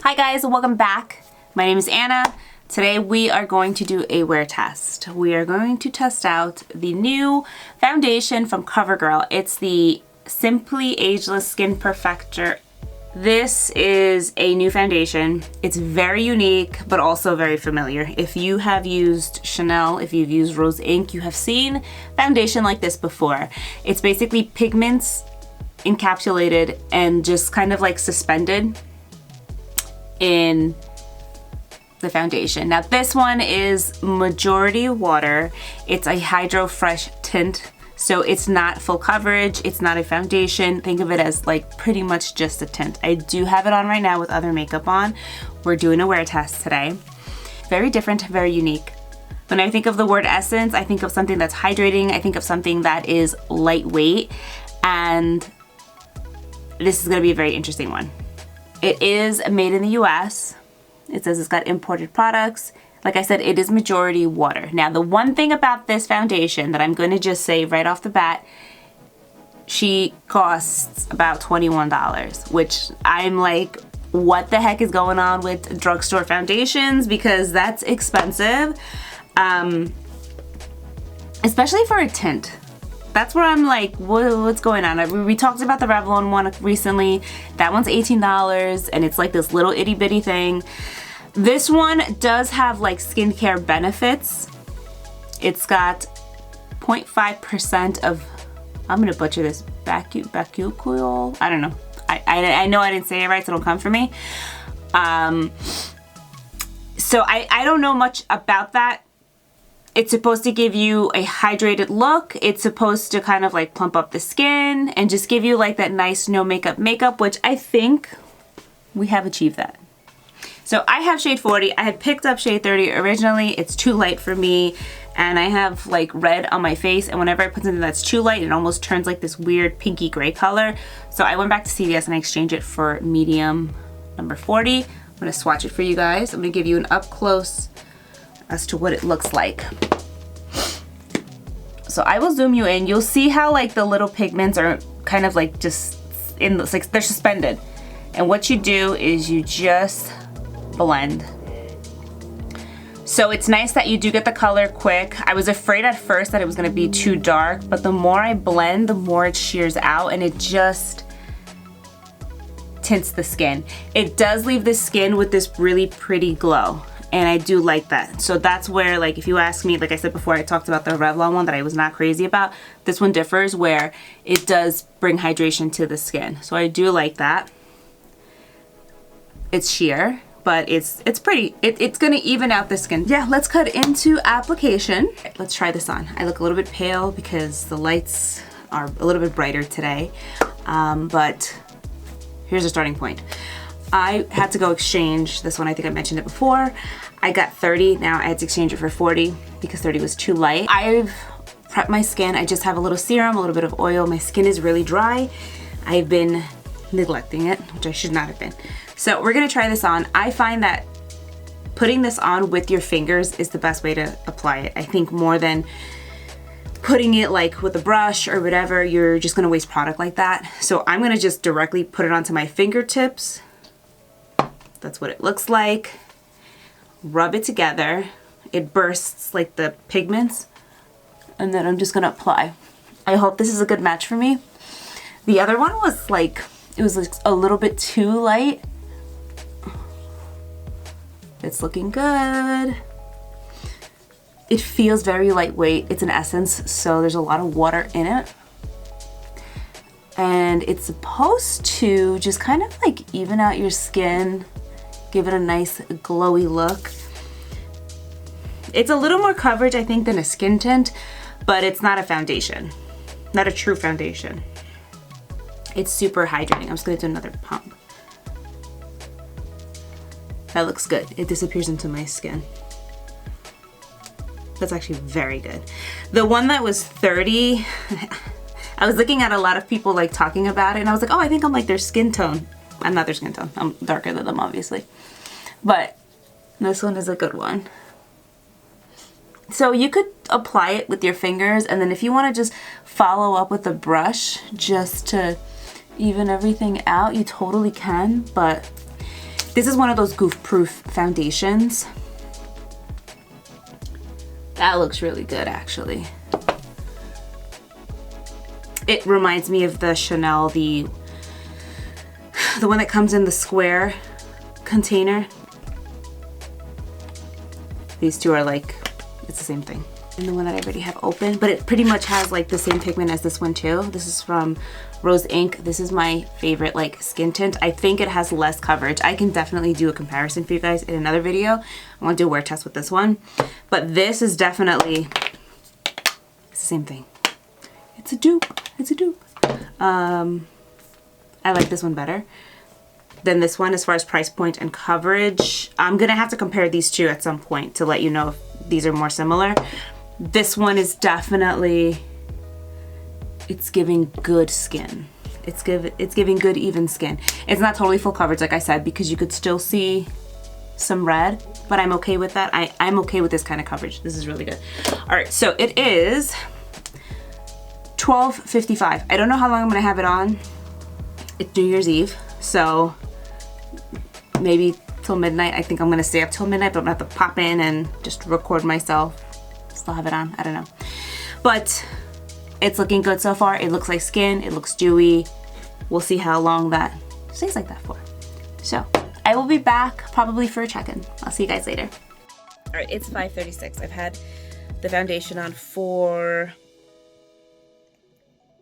Hi guys, welcome back. My name is Anna. Today we are going to do a wear test. We are going to test out the new foundation from Covergirl. It's the Simply Ageless Skin Perfector. This is a new foundation. It's very unique, but also very familiar. If you have used Chanel, if you've used Rose Inc, you have seen foundation like this before. It's basically pigments encapsulated and just kind of like suspended in the foundation. Now this one is majority water. It's a Hydro Fresh tint, so it's not full coverage, it's not a foundation. Think of it as like pretty much just a tint. I do have it on right now with other makeup on. We're doing a wear test today. Very different, very unique. When I think of the word essence, I think of something that's hydrating, I think of something that is lightweight, and this is gonna be a very interesting one. It is made in the US. It says it's got imported products. Like I said, it is majority water. Now, the one thing about this foundation that I'm going to just say right off the bat, she costs about $21, which I'm like, what the heck is going on with drugstore foundations? Because that's expensive, especially for a tint. That's where I'm like, what's going on? We talked about the Revlon one recently. That one's $18 and it's like this little itty bitty thing. This one does have like skincare benefits. It's got 0.5% of, I'm gonna butcher this, bacucol? I don't know. I know I didn't say it right, so don't come for me. So I don't know much about that. It's supposed to give you a hydrated look. It's supposed to kind of like plump up the skin and just give you like that nice no makeup, which I think we have achieved that. So I have shade 40. I had picked up shade 30 originally. It's too light for me, and I have like red on my face, and whenever I put something that's too light, it almost turns like this weird pinky gray color. So I went back to CVS and I exchanged it for medium number 40. I'm gonna swatch it for you guys. I'm gonna give you an up close as to what it looks like. So I will zoom you in. You'll see how like the little pigments are kind of like just in the, like they're suspended. And what you do is you just blend. So it's nice that you do get the color quick. I was afraid at first that it was gonna be too dark, but the more I blend, the more it shears out and it just tints the skin. It does leave the skin with this really pretty glow. And I do like that. So that's where, like, if you ask me, like I said before, I talked about the Revlon one that I was not crazy about. This one differs where it does bring hydration to the skin. So I do like that. It's sheer, but it's pretty. It's gonna even out the skin. Yeah, let's cut into application. Let's try this on. I look a little bit pale because the lights are a little bit brighter today. But here's a starting point. I had to go exchange this one. I think I mentioned it before. I got 30. Now I had to exchange it for 40 because 30 was too light. I've prepped my skin. I just have a little serum, a little bit of oil. My skin is really dry. I've been neglecting it, which I should not have been. So we're gonna try this on. I find that putting this on with your fingers is the best way to apply it. I think more than putting it like with a brush or whatever, you're just gonna waste product like that. So I'm gonna just directly put it onto my fingertips. That's what it looks like. Rub it together. It bursts like the pigments. And then I'm just gonna apply. I hope this is a good match for me. The other one was like, it was like a little bit too light. It's looking good. It feels very lightweight. It's an essence, so there's a lot of water in it. And it's supposed to just kind of like even out your skin, give it a nice glowy look. It's a little more coverage, I think, than a skin tint, but it's not a foundation. Not a true foundation. It's super hydrating. I'm just gonna do another pump. That looks good. It disappears into my skin. That's actually very good. The one that was 30, I was looking at a lot of people like talking about it and I was like, oh, I think I'm like their skin tone. I'm not their skin tone. I'm darker than them, obviously. But this one is a good one. So you could apply it with your fingers, and then if you want to just follow up with a brush just to even everything out, you totally can, but This is one of those goof-proof foundations. That looks really good, actually. It reminds me of the Chanel, the one that comes in the square container. These two are like, it's the same thing. And the one that I already have open, but it pretty much has like the same pigment as this one too. This is from Rose Inc. This is my favorite like skin tint. I think it has less coverage. I can definitely do a comparison for you guys in another video. I want to do a wear test with this one, but this is definitely, it's the same thing. It's a dupe. It's a dupe. I like this one better than this one as far as price point and coverage. I'm gonna have to compare these two at some point to let you know if these are more similar. This one is definitely, it's giving good skin. It's giving good even skin. It's not totally full coverage like I said, because you could still see some red, but I'm okay with that. I'm okay with this kind of coverage. This is really good. All right, so it is $12.55. I don't know how long I'm gonna have it on. It's New Year's Eve, so maybe till midnight. I think I'm gonna stay up till midnight, but I'm gonna have to pop in and just record myself. Still have it on, I don't know. But it's looking good so far. It looks like skin, it looks dewy. We'll see how long that stays like that for. So I will be back probably for a check-in. I'll see you guys later. All right, it's 5:36. I've had the foundation on for,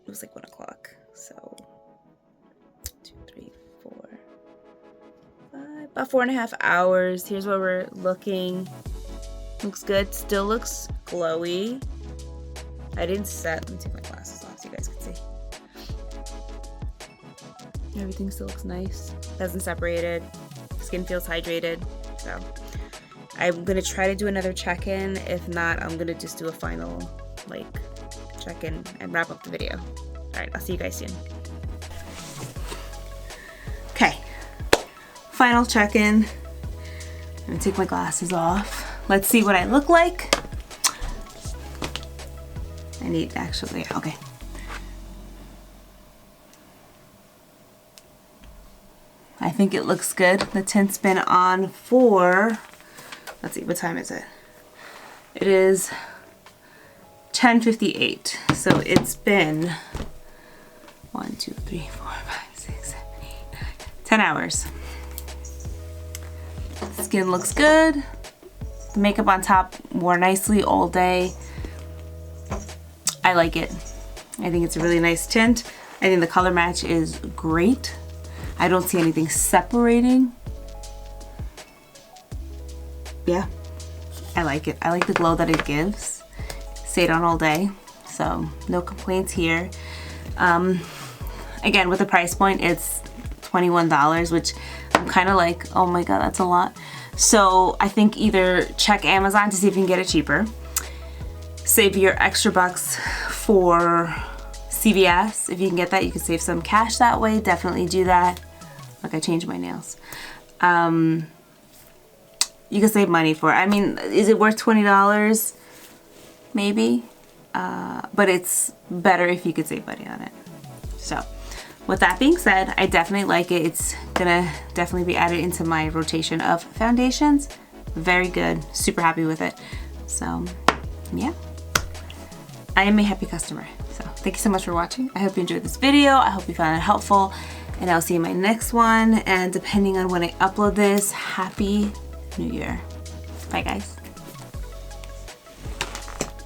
it was like 1 o'clock. So 2, 3, 4, 5, about 4.5 hours. Here's where we're looking. Looks good, still looks glowy. I didn't set, let me take my glasses off so you guys can see. Everything still looks nice. Hasn't separated. Skin feels hydrated. So I'm gonna try to do another check-in. If not, I'm gonna just do a final like check-in and wrap up the video. All right, I'll see you guys soon. Okay, final check-in. I'm gonna take my glasses off. Let's see what I look like. I need actually, okay. I think it looks good. The tint's been on for, let's see, what time is it? It is 10:58. So it's been 1, 2, 3, 4, 5, 6, 7, 8, 9, 10 hours. Skin looks good. The makeup on top wore nicely all day. I like it. I think it's a really nice tint. I think the color match is great. I don't see anything separating. Yeah, I like it. I like the glow that it gives. Stayed on all day, so no complaints here. Again, with the price point, it's $21, which I'm kind of like, oh my god, that's a lot. So I think either check Amazon to see if you can get it cheaper. Save your extra bucks for CVS. If you can get that, you can save some cash that way. Definitely do that. Look, I changed my nails. You can save money for it. I mean, is it worth $20? Maybe. But it's better if you could save money on it. So with that being said, I definitely like it. It's gonna definitely be added into my rotation of foundations. Very good. Super happy with it. So yeah, I am a happy customer. So thank you so much for watching. I hope you enjoyed this video. I hope you found it helpful, and I'll see you in my next one. And depending on when I upload this, Happy New Year. Bye guys.